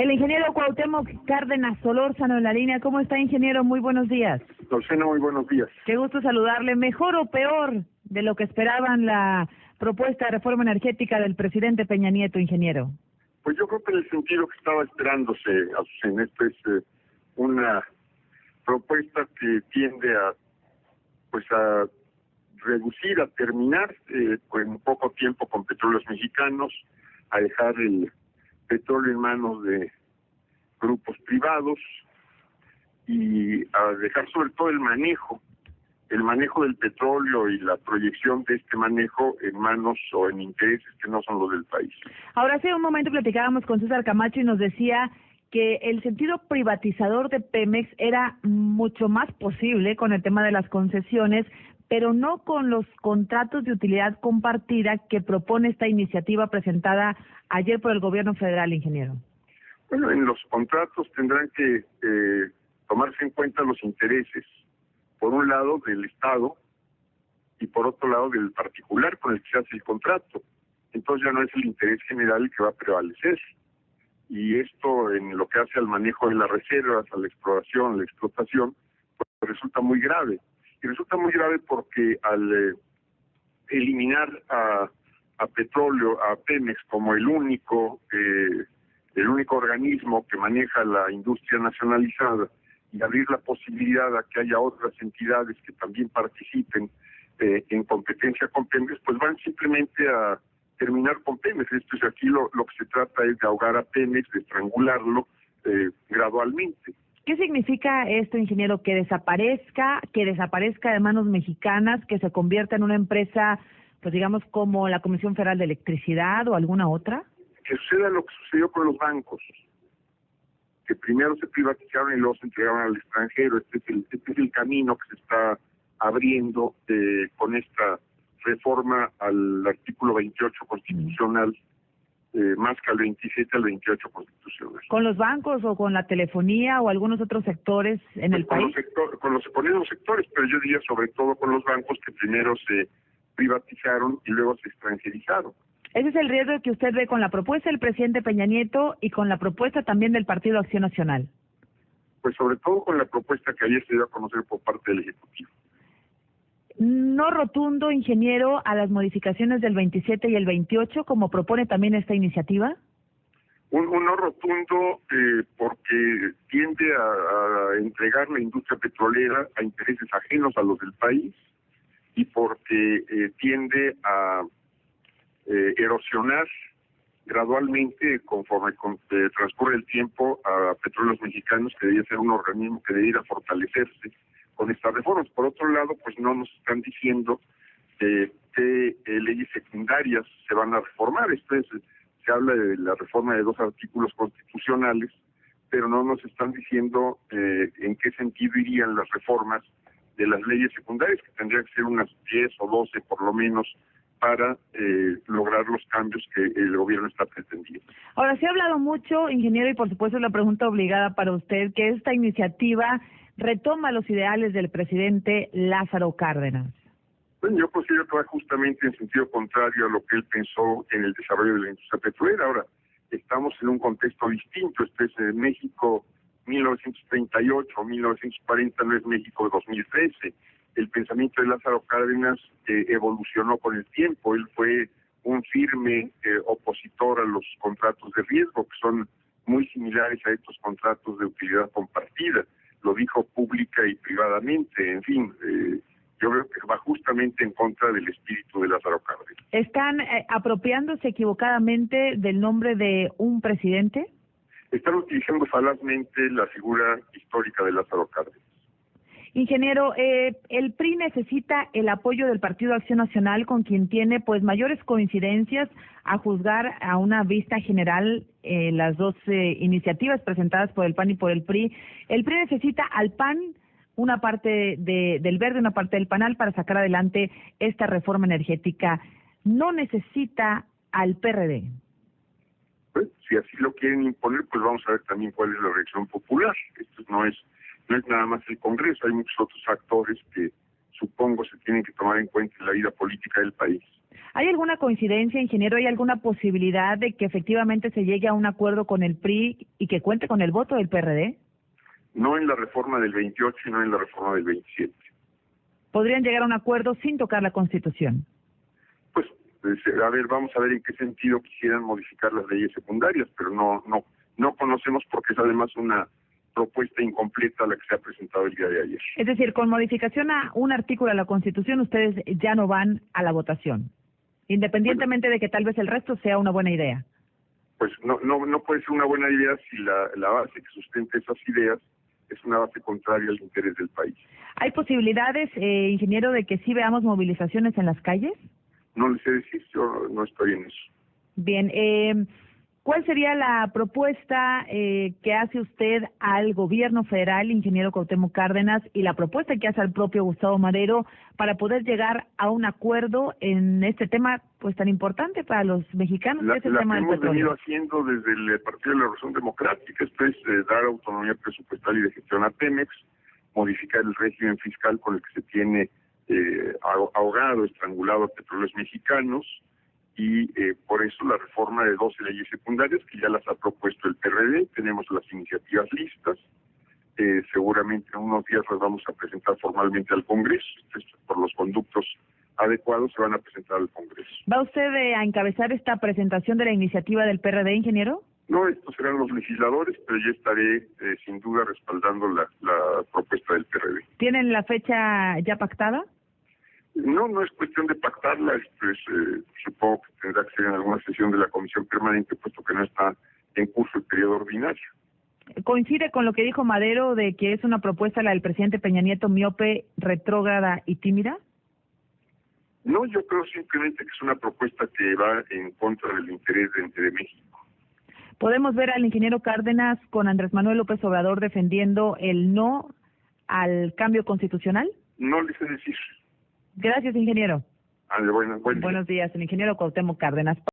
El ingeniero Cuauhtémoc Cárdenas Solórzano en la línea. ¿Cómo está, ingeniero? Muy buenos días. Lucena, muy buenos días. Qué gusto saludarle. ¿Mejor o peor de lo que esperaban la propuesta de reforma energética del presidente Peña Nieto, ingeniero? Pues yo creo que en el sentido que estaba esperándose, Azucena, esta es una propuesta que tiende a reducir, a terminar en poco tiempo con Petróleos Mexicanos, a dejar el petróleo en manos de grupos privados y a dejar sobre todo el manejo del petróleo y la proyección de este manejo en manos o en intereses que no son los del país. Ahora, hace un momento platicábamos con César Camacho y nos decía que el sentido privatizador de Pemex era mucho más posible con el tema de las concesiones, pero no con los contratos de utilidad compartida que propone esta iniciativa presentada ayer por el gobierno federal, ingeniero. Bueno, en los contratos tendrán que tomarse en cuenta los intereses, por un lado del Estado y por otro lado del particular con el que se hace el contrato. Entonces ya no es el interés general el que va a prevalecer. Y esto, en lo que hace al manejo de las reservas, a la exploración, a la explotación, pues resulta muy grave. Y resulta muy grave porque al eliminar a Petróleo, a Pemex como el único organismo que maneja la industria nacionalizada y abrir la posibilidad a que haya otras entidades que también participen en competencia con Pemex, pues van simplemente a terminar con Pemex. Esto es aquí lo que se trata es de ahogar a Pemex, de estrangularlo gradualmente. ¿Qué significa esto, ingeniero? Que desaparezca de manos mexicanas, que se convierta en una empresa, pues digamos, como la Comisión Federal de Electricidad o alguna otra. Que suceda lo que sucedió con los bancos, que primero se privatizaron y luego se entregaron al extranjero. Este es el camino que se está abriendo con esta reforma al artículo 28 constitucional, más que al 27, al 28 constitucional. ¿Con los bancos o con la telefonía o algunos otros sectores en el país? Con los sectores, pero yo diría sobre todo con los bancos que primero se privatizaron y luego se extranjerizaron. Ese es el riesgo que usted ve con la propuesta del presidente Peña Nieto y con la propuesta también del Partido Acción Nacional. Pues sobre todo con la propuesta que ayer se dio a conocer por parte del Ejecutivo. No rotundo, ingeniero, a las modificaciones del 27 y el 28, como propone también esta iniciativa. Un no rotundo porque tiende a entregar la industria petrolera a intereses ajenos a los del país y porque tiende a erosionar gradualmente conforme transcurre el tiempo a Petróleos Mexicanos, que debería ser un organismo que debería fortalecerse con estas reformas. Por otro lado, pues no nos están diciendo qué leyes secundarias se van a reformar. Se habla de la reforma de 2 artículos constitucionales, pero no nos están diciendo en qué sentido irían las reformas de las leyes secundarias, que tendrían que ser unas 10 o 12 por lo menos, para lograr los cambios que el gobierno está pretendiendo. Ahora, se ha hablado mucho, ingeniero, y por supuesto la pregunta obligada para usted, que esta iniciativa retoma los ideales del presidente Lázaro Cárdenas. Bueno, yo considero que va justamente en sentido contrario a lo que él pensó en el desarrollo de la industria petrolera. Ahora, estamos en un contexto distinto. Este es México 1938 o 1940, no es México 2013. El pensamiento de Lázaro Cárdenas evolucionó con el tiempo. Él fue un firme opositor a los contratos de riesgo, que son muy similares a estos contratos de utilidad compartida. Lo dijo pública y privadamente. En fin, yo creo que va justamente en contra del espíritu de Lázaro Cárdenas. ¿Están apropiándose equivocadamente del nombre de un presidente? Están utilizando falazmente la figura histórica de Lázaro Cárdenas. Ingeniero, el PRI necesita el apoyo del Partido Acción Nacional, con quien tiene pues mayores coincidencias, a juzgar a una vista general las dos iniciativas presentadas por el PAN y por el PRI. El PRI necesita al PAN, una parte del Verde, una parte del PANAL, para sacar adelante esta reforma energética. No necesita al PRD. Pues, si así lo quieren imponer, pues vamos a ver también cuál es la reacción popular. Esto no es nada más el Congreso, hay muchos otros actores que supongo se tienen que tomar en cuenta en la vida política del país. ¿Hay alguna coincidencia, ingeniero? ¿Hay alguna posibilidad de que efectivamente se llegue a un acuerdo con el PRI y que cuente con el voto del PRD? No en la reforma del 28 y no en la reforma del 27. ¿Podrían llegar a un acuerdo sin tocar la Constitución? Pues, a ver, vamos a ver en qué sentido quisieran modificar las leyes secundarias, pero no conocemos porque es además una propuesta incompleta la que se ha presentado el día de ayer. Es decir, con modificación a un artículo de la Constitución, ustedes ya no van a la votación, independientemente de que tal vez el resto sea una buena idea. Pues no puede ser una buena idea si la base que sustenta esas ideas es una base contraria al interés del país. ¿Hay posibilidades, ingeniero, de que sí veamos movilizaciones en las calles? No les sé decir, yo no estoy en eso. Bien, ¿cuál sería la propuesta que hace usted al gobierno federal, ingeniero Cuauhtémoc Cárdenas, y la propuesta que hace al propio Gustavo Madero para poder llegar a un acuerdo en este tema pues tan importante para los mexicanos, que es el tema del petróleo? La que hemos venido haciendo desde el Partido de la Revolución Democrática, esto es dar autonomía presupuestal y de gestión a Pemex, modificar el régimen fiscal con el que se tiene ahogado, estrangulado a petróleos mexicanos, y por eso la reforma de 12 leyes secundarias que ya las ha propuesto el PRD. Tenemos las iniciativas listas, seguramente en unos días las vamos a presentar formalmente al Congreso. Por los conductos adecuados se van a presentar al Congreso. ¿Va usted a encabezar esta presentación de la iniciativa del PRD, ingeniero? No, estos serán los legisladores, pero yo estaré sin duda respaldando la propuesta del PRD. ¿Tienen la fecha ya pactada? No es cuestión de pactarla, pues supongo que tendrá que ser en alguna sesión de la Comisión Permanente, puesto que no está en curso el periodo ordinario. ¿Coincide con lo que dijo Madero de que es una propuesta la del presidente Peña Nieto miope, retrógrada y tímida? No, yo creo simplemente que es una propuesta que va en contra del interés de México. ¿Podemos ver al ingeniero Cárdenas con Andrés Manuel López Obrador defendiendo el no al cambio constitucional? No les sé decir. Gracias, ingeniero. Buenos días. Buenos días, el ingeniero Cuauhtémoc Cárdenas.